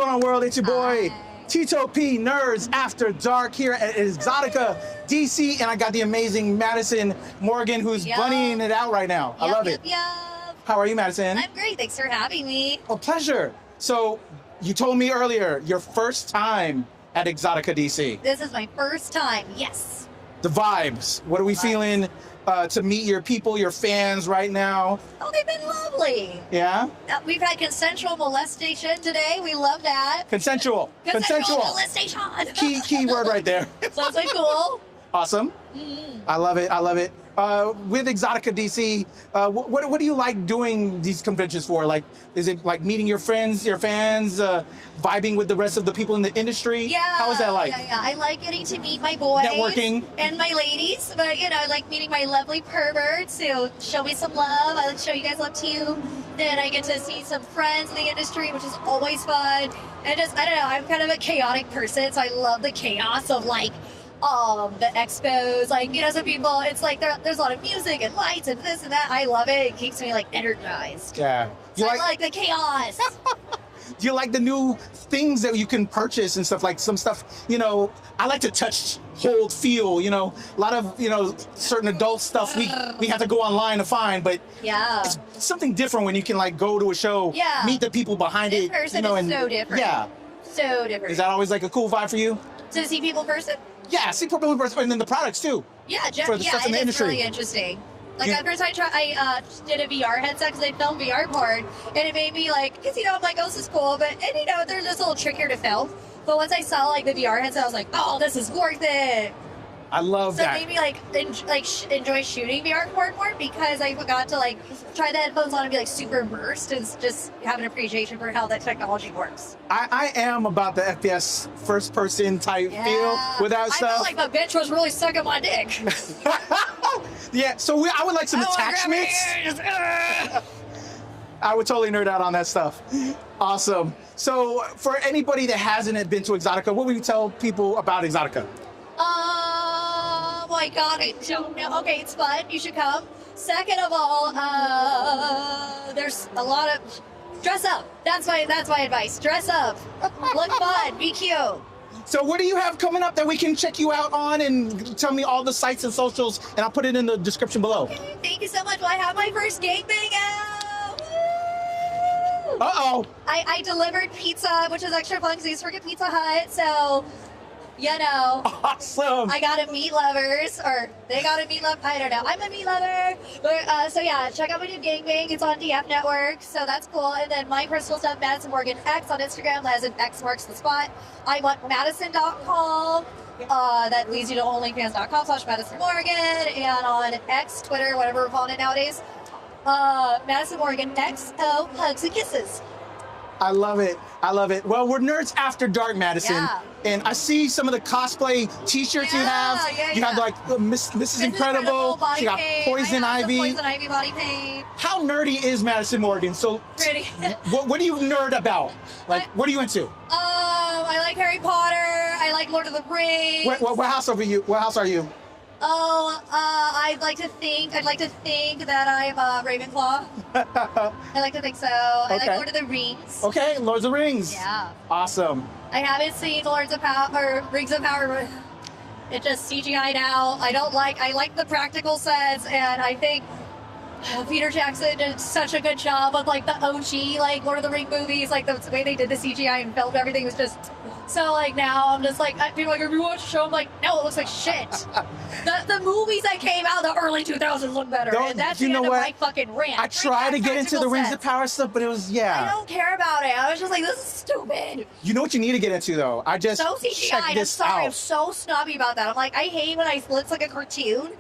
going on, world? It's your boy, Tito P, Nerds After Dark here at Exotica DC, and I got the amazing Madison Morgan who's bunnying it out right now. I love it. How are you, Madison? I'm great. Thanks for having me. A pleasure. So, you told me earlier, your first time at Exotica DC. This is my first time, yes. The vibes. What are we feeling to meet your people, your fans right now? Oh, they've been lovely. Yeah? We've had consensual molestation today. We love that. Consensual. Consensual molestation. Key word right there. Sounds like cool. Awesome. I love it. I love it. With Exotica DC, what do you like doing these conventions for? Like, is it like meeting your friends, your fans, vibing with the rest of the people in the industry? Yeah. How is that like? Yeah. I like getting to meet my boys. Networking. And my ladies. But, you know, I like meeting my lovely perverts who show me some love. I like to show you guys love too. Then I get to see some friends in the industry, which is always fun. And just, I don't know, I'm kind of a chaotic person, so I love the chaos of like, the expos, like, you know, some people, it's like there's a lot of music and lights and this and that. I love it. It keeps me like energized. Yeah. So I like the chaos. Do you like the new things that you can purchase and stuff? Like some stuff, you know, I like to touch, hold, feel, you know, a lot of, you know, certain adult stuff we have to go online to find, but yeah, it's something different when you can like go to a show, meet the people behind in it. person, you know, is and so different. Yeah. So different. Is that always like a cool vibe for you? To see people in person? Yeah, see people in person, and then the products too. Yeah, for the stuff in the industry. It's really interesting. Like at first I did a VR headset because I filmed VR porn, and it made me like, because you know, I'm like, oh, this is cool, but, and you know, they're just a little trickier to film. But once I saw like the VR headset, I was like, oh, this is worth it. I love that. So it made me like enjoy shooting VR porn more because I got to like try the headphones on and be like super immersed and just have an appreciation for how that technology works. I am about the FPS first person type feel with that stuff. I felt like the bitch was really sucking my dick. Yeah, so I would like some attachments. I would totally nerd out on that stuff. Awesome. So for anybody that hasn't been to Exotica, what would you tell people about Exotica? Oh my God, I don't know. Okay, it's fun. You should come. Second of all, there's a lot of dress up. That's my advice. Dress up. Look fun. Be cute. So what do you have coming up that we can check you out on, and tell me all the sites and socials, and I'll put it in the description below. Okay, thank you so much. Well, I have my first gangbang out. Woo! Uh-oh. I delivered pizza, which is extra fun because I used to work at Pizza Hut, so, you know. Awesome. I got a meat lovers, or they got a meat lover. I don't know. I'm a meat lover. But, so yeah, check out my new gangbang. It's on DF Network, so that's cool. And then my personal stuff, Madison Morgan X on Instagram, as in X marks the spot. I want Madison.com. That leads you to onlyfans.com/Madison Morgan. And on X, Twitter, whatever we're calling it nowadays, Madison Morgan XO Hugs and Kisses. I love it. I love it. Well, we're Nerds After Dark, Madison. Yeah. And I see some of the cosplay t-shirts you have. You have like Mrs. Incredible. She got Poison Ivy. Poison Ivy body paint. How nerdy is Madison Morgan? So Pretty. what do you nerd about? Like, what are you into? I like Harry Potter. I like Lord of the Rings. What house are you? What house are you? Oh, I'd like to think that I'm Ravenclaw. I like to think so. I like Lord of the Rings. Okay, Lord of the Rings. Yeah. Awesome. I haven't seen Lords of Power or Rings of Power, but it just CGI'd out. I like the practical sets, and I think Peter Jackson did such a good job of like the OG like Lord of the Rings movies, like the way they did the CGI and filmed everything was just so like now I'm just like people are like, have you watched the show? I'm like, no, it looks like shit. the movies that came out in the early 2000s look better, and that's the end of my fucking rant. I tried to get into the Rings of Power stuff, but it was I don't care about it. I was just like, this is stupid. You know what you need to get into though? I just so CGI. checked I'm this sorry, out. I'm so snobby about that. I'm like, I hate when it looks like a cartoon.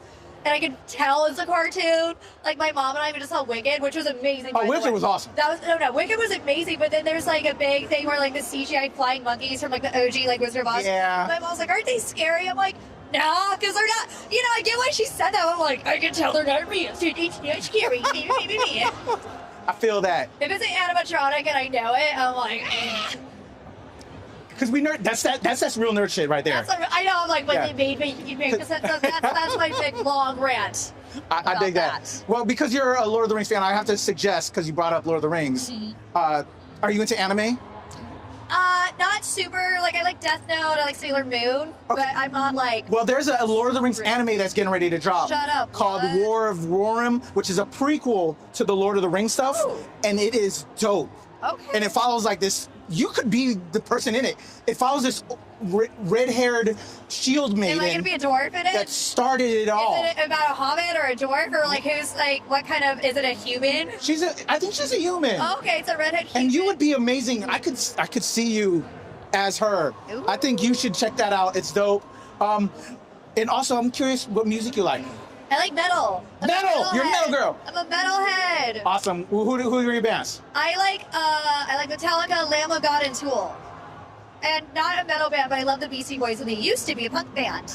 And I could tell it's a cartoon. Like my mom and I just saw Wicked, which was amazing. Oh, Wicked was awesome. No, Wicked was amazing. But then there's like a big thing where like the CGI flying monkeys from like the OG like Wizard of Oz. Yeah. My mom's like, aren't they scary? I'm like, no, because they're not. You know, I get why she said that. I'm like, I can tell they're not real. They're scary. I feel that. If it's an animatronic and I know it, I'm like, Because we nerd, that's real nerd shit right there. I know, I'm like, but they made me, because that's my big long rant. I dig that. Well, because you're a Lord of the Rings fan, I have to suggest, because you brought up Lord of the Rings, are you into anime? Not super. Like I like Death Note. I like Sailor Moon, but I'm not like. Well, there's a Lord of the Rings anime that's getting ready to drop. Shut up. Called What? War of Rohirrim, which is a prequel to the Lord of the Rings stuff, Ooh. and it is dope. Okay. And it follows like this. You could be the person in it. It follows this red-haired shield maiden. Am I gonna be a dwarf in it? That started it all. Is it about a hobbit or a dwarf or like who's like what kind of? Is it a human? I think she's a human. Oh, okay, it's a redhead human. And you would be amazing. I could see you as her. Ooh. I think you should check that out. It's dope. And also, I'm curious what music you like. I like metal. Metal! You're a metal girl. I'm a metalhead. Awesome. Who are your bands? I like Metallica, Lamb of God, and Tool. And not a metal band, but I love the Beastie Boys, and they used to be a punk band.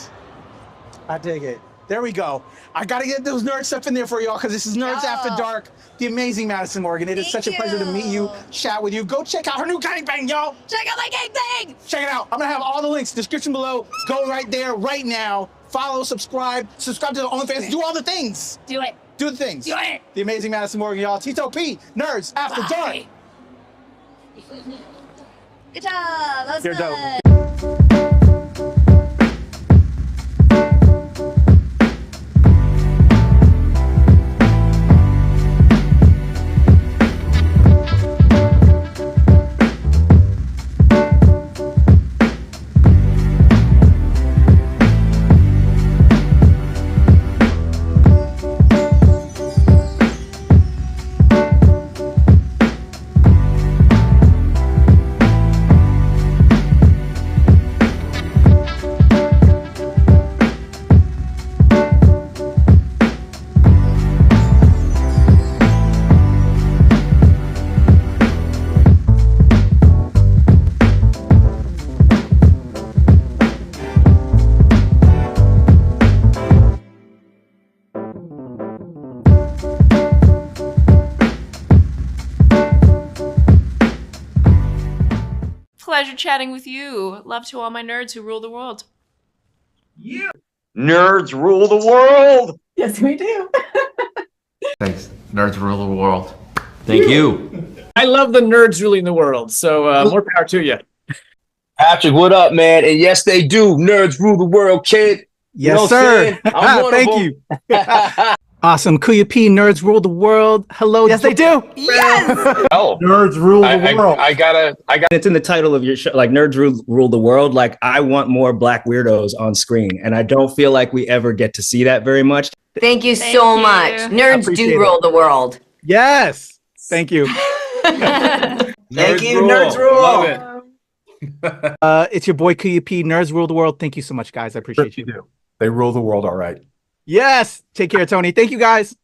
I dig it. There we go. I gotta get those nerd stuff in there for y'all because this is Nerds After Dark. The amazing Madison Morgan. It is Thank such a pleasure to meet you, you. chat with you. Go check out her new gangbang, y'all. Check out my gangbang! Check it out. I'm gonna have all the links, description below. Go right there, right now. Follow, subscribe to the OnlyFans. Do all the things. Do it. Do the things. Do it. The amazing Madison Morgan, y'all. Tito P, Nerds After Dark. Bye. Good job. That was You're fun. dope. Pleasure chatting with you. Love to all my nerds who rule the world. Nerds rule the world. Yes, we do. Thanks. Nerds rule the world. Thank you. I love the nerds ruling the world, so more power to you. Patrick, what up, man? And yes, they do. Nerds rule the world, kid. Yes, know what sir. I'm one of Thank them. you. Awesome. Kuya P, Nerds Rule the World. Hello. Yes, they do. Oh, Nerds rule the world. I got. It's in the title of your show, like Nerds Rule the World. Like, I want more Black weirdos on screen, and I don't feel like we ever get to see that very much. Thank you Thank so you. much. Nerds Appreciate do it. rule the world. Yes. Thank you. Thank you, rule. Nerds Rule. Love it. It's your boy Kuya P, Nerds Rule the World. Thank you so much, guys. I appreciate you. do. They rule the world all right. Yes. Take care, Tony. Thank you, guys.